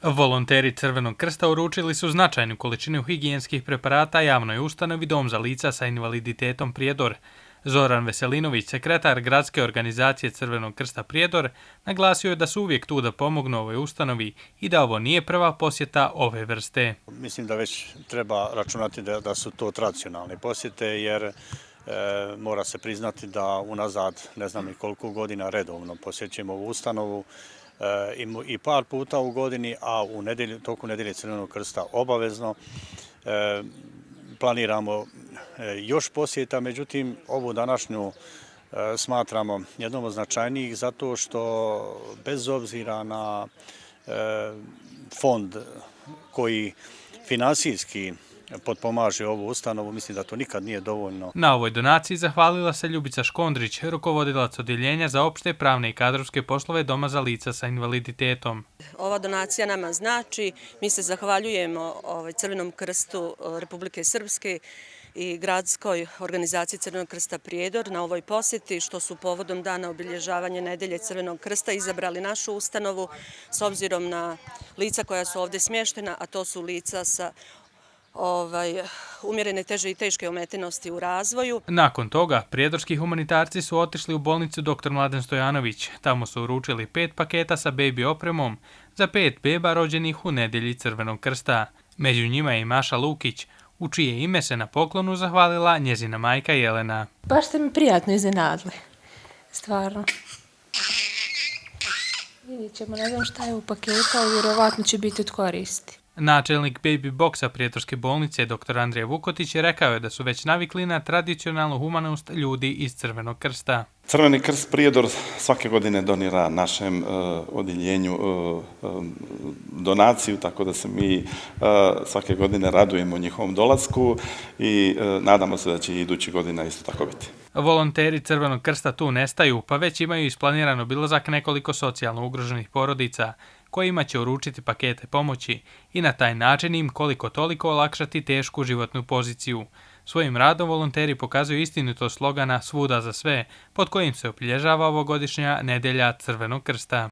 Volonteri Crvenog krsta uručili su značajnu količinu higijenskih preparata javnoj ustanovi Dom za lica sa invaliditetom Prijedor. Zoran Veselinović, sekretar gradske organizacije Crvenog krsta Prijedor, naglasio je da su uvijek tu da pomognu ovoj ustanovi i da ovo nije prva posjeta ove vrste. Mislim da već treba računati da su to tradicionalne posjete, jer mora se priznati da unazad ne znam i koliko godina redovno posjećujemo ovu ustanovu i par puta u godini, a u toku nedelje Crvenog krsta obavezno. Planiramo još posjeta, međutim ovu današnju smatramo jednom od značajnijih zato što bez obzira na fond koji finansijski potpomaže ovu ustanovu, mislim da to nikad nije dovoljno. Na ovoj donaciji zahvalila se Ljubica Škondrić, rukovodilac odjeljenja za opšte, pravne i kadrovske poslove Doma za lica sa invaliditetom. Ova donacija nama znači, mi se zahvaljujemo Crvenom krstu Republike Srpske i gradskoj organizaciji Crvenog krsta Prijedor na ovoj posjeti, što su povodom dana obilježavanja nedelje Crvenog krsta izabrali našu ustanovu s obzirom na lica koja su ovdje smještena, a to su lica sa umjerene teže i teške ometenosti u razvoju. Nakon toga, prijedorski humanitarci su otišli u bolnicu dr. Mladen Stojanović. Tamo su uručili 5 paketa sa bebi opremom za 5 beba rođenih u nedelji Crvenog krsta. Među njima je i Maša Lukić, u čije ime se na poklonu zahvalila njezina majka Jelena. Baš ste mi prijatno iznenadili, stvarno. Vidjet ćemo, ne znam šta je u paketu, ali vjerovatno će biti od koristi. Načelnik Baby Boxa Prijedorske bolnice dr. Andrija Vukotić je rekao da su već navikli na tradicionalnu humanost ljudi iz Crvenog krsta. Crveni krst Prijedor svake godine donira našem odjeljenju donaciju, tako da se mi svake godine radujemo njihovom dolasku i nadamo se da će i idući godina isto tako biti. Volonteri Crvenog krsta tu nestaju, pa već imaju isplaniran obilazak nekoliko socijalno ugroženih porodica, kojima će uručiti pakete pomoći i na taj način im koliko toliko olakšati tešku životnu poziciju. Svojim radom volonteri pokazuju istinitost slogana Svuda za sve, pod kojim se obilježava ovogodišnja nedelja Crvenog krsta.